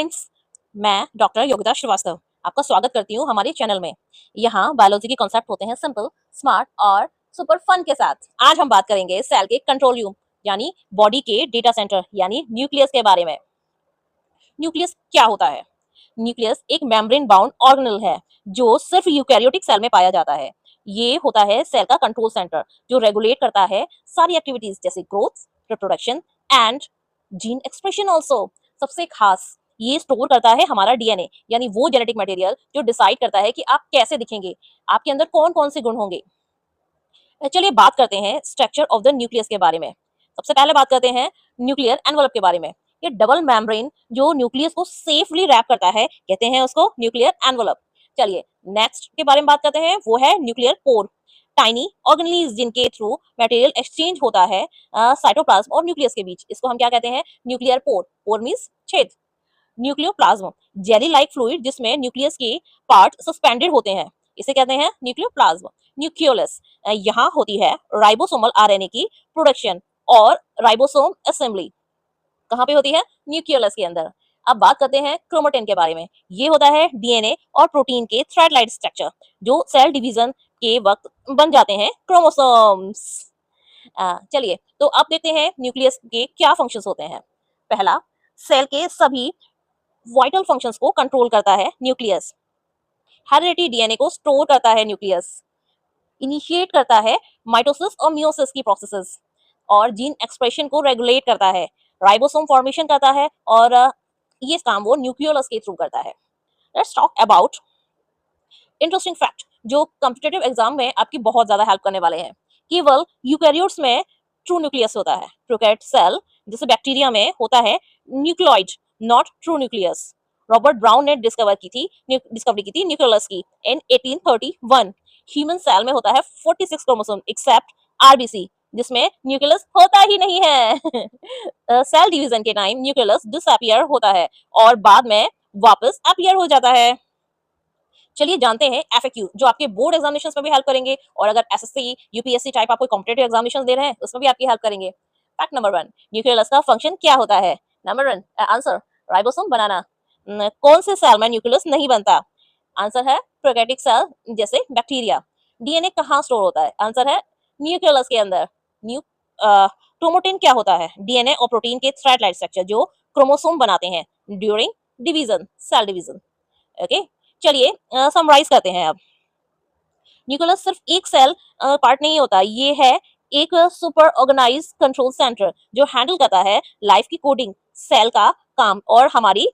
Friends, मैं doctor Yogita Srivastava आपका स्वागत करती हूँ हमारे चैनल में। यहाँ बायोलॉजी के कॉन्सेप्ट होते हैं सिंपल, स्मार्ट और सुपर फन के साथ। आज हम बात करेंगे सेल के कंट्रोल यूम यानी बॉडी के डेटा सेंटर यानी न्यूक्लियस के बारे में। न्यूक्लियस क्या होता है? न्यूक्लियस एक मेम्ब्रेन बाउंड ऑर्गेनेल है जो सिर्फ यूकैरियोटिक सेल में पाया जाता है। ये होता है सेल का कंट्रोल सेंटर जो रेगुलेट करता है सारी एक्टिविटीज जैसे growth, reproduction and gene expression also. सबसे खास, ये स्टोर करता है हमारा डीएनए यानी वो जेनेटिक मटेरियल जो डिसाइड करता है कि आप कैसे दिखेंगे, आपके अंदर कौन कौन से गुण होंगे। चलिए बात करते हैं स्ट्रक्चर ऑफ द न्यूक्लियस के बारे में। सबसे पहले बात करते हैं न्यूक्लियर एनवलप के बारे में। ये डबल मेम्ब्रेन जो न्यूक्लियस को सेफली रैप करता है, कहते हैं उसको न्यूक्लियर एनवलप। चलिए नेक्स्ट के बारे में बात करते हैं, वो है न्यूक्लियर पोर। टाइनी ऑर्गेनेल्स जिनके थ्रू मटेरियल एक्सचेंज होता है साइटोप्लाज्म और न्यूक्लियस के बीच, इसको हम क्या कहते हैं? Nuclear pore. पोर मींस छेद। न्यूक्लियोप्लाज्म जेली लाइक फ्लूइड जिसमें न्यूक्लियस के पार्ट सस्पेंडेड होते हैं, इसे कहते हैं न्यूक्लियोप्लाज्म। न्यूक्लियोलस यहाँ होती है राइबोसोमल आरएनए की प्रोडक्शन और राइबोसोम असेंबली। कहाँ पे होती है? न्यूक्लियोलस के अंदर। अब बात करते हैं क्रोमेटिन के बारे में। ये होता है डीएनए और प्रोटीन के थ्रेड लाइक स्ट्रक्चर जो सेल डिवीजन के वक्त बन जाते हैं क्रोमोसोम्स। चलिए तो अब देखते हैं न्यूक्लियस के क्या फंक्शंस होते हैं। पहला, सेल के सभी वाइटल फंक्शंस को कंट्रोल करता है न्यूक्लियस। हेरिडिटी डीएनए को स्टोर करता है न्यूक्लियस। इनिशिएट करता है माइटोसिस और मियोसिस की प्रोसेसेस और जीन एक्सप्रेशन को रेगुलेट करता है। राइबोसोम फॉर्मेशन करता है और ये काम वो न्यूक्लियोलस के थ्रू करता है। Let's talk about interesting fact जो कॉम्पिटिटिव एग्जाम में आपकी बहुत ज्यादा हेल्प करने वाले हैं। केवल यूकैरियोट्स में ट्रू न्यूक्लियस होता है। प्रोकैरियोट सेल जैसे बैक्टीरिया में होता है nucleoid, not true nucleus. Robert brown ने डिस्कवरी की थी न्यूक्लियस की इन 1831। ह्यूमन सेल में होता है 46 क्रोमोसोम एक्सेप्ट आरबीसी जिसमें न्यूक्लियस होता ही नहीं है। सेल डिवीजन के टाइम न्यूक्लियस डिसअपियर होता है और बाद में वापस अपीयर हो जाता है। चलिए जानते हैं एफएक्यू जो आपके बोर्ड एग्जामिनेशंस में भी हेल्प करेंगे और अगर एसएससी यूपीएससी टाइप आप कोई कॉम्पिटिटिव एग्जामिनेशंस दे रहे हैं उसमें भी आपकी हेल्प करेंगे। फैक्ट नंबर 1, न्यूक्लियस का फंक्शन क्या होता है? नंबर 1 आंसर, राइबोसोम बनाना। कौन से सेल में न्यूक्लियस नहीं बनता? आंसर है प्रोकैरियोटिक सेल जैसे बैक्टीरिया। डीएनए कहाँ स्टोर होता है? आंसर है न्यूक्लियस के अंदर। न्यू क्रोमोटिन क्या होता है? डीएनए और प्रोटीन के थ्रेड लाइक स्ट्रक्चर जो क्रोमोसोम बनाते हैं during division, cell division. Okay, चलिए समराइज करते हैं अब। न्यूक्लियस सिर्फ एक सेल पार्ट नहीं होता, ये है एक सुपर ऑर्गेनाइज कंट्रोल सेंटर जो हैंडल करता है लाइफ की कोडिंग, सेल का काम और हमारी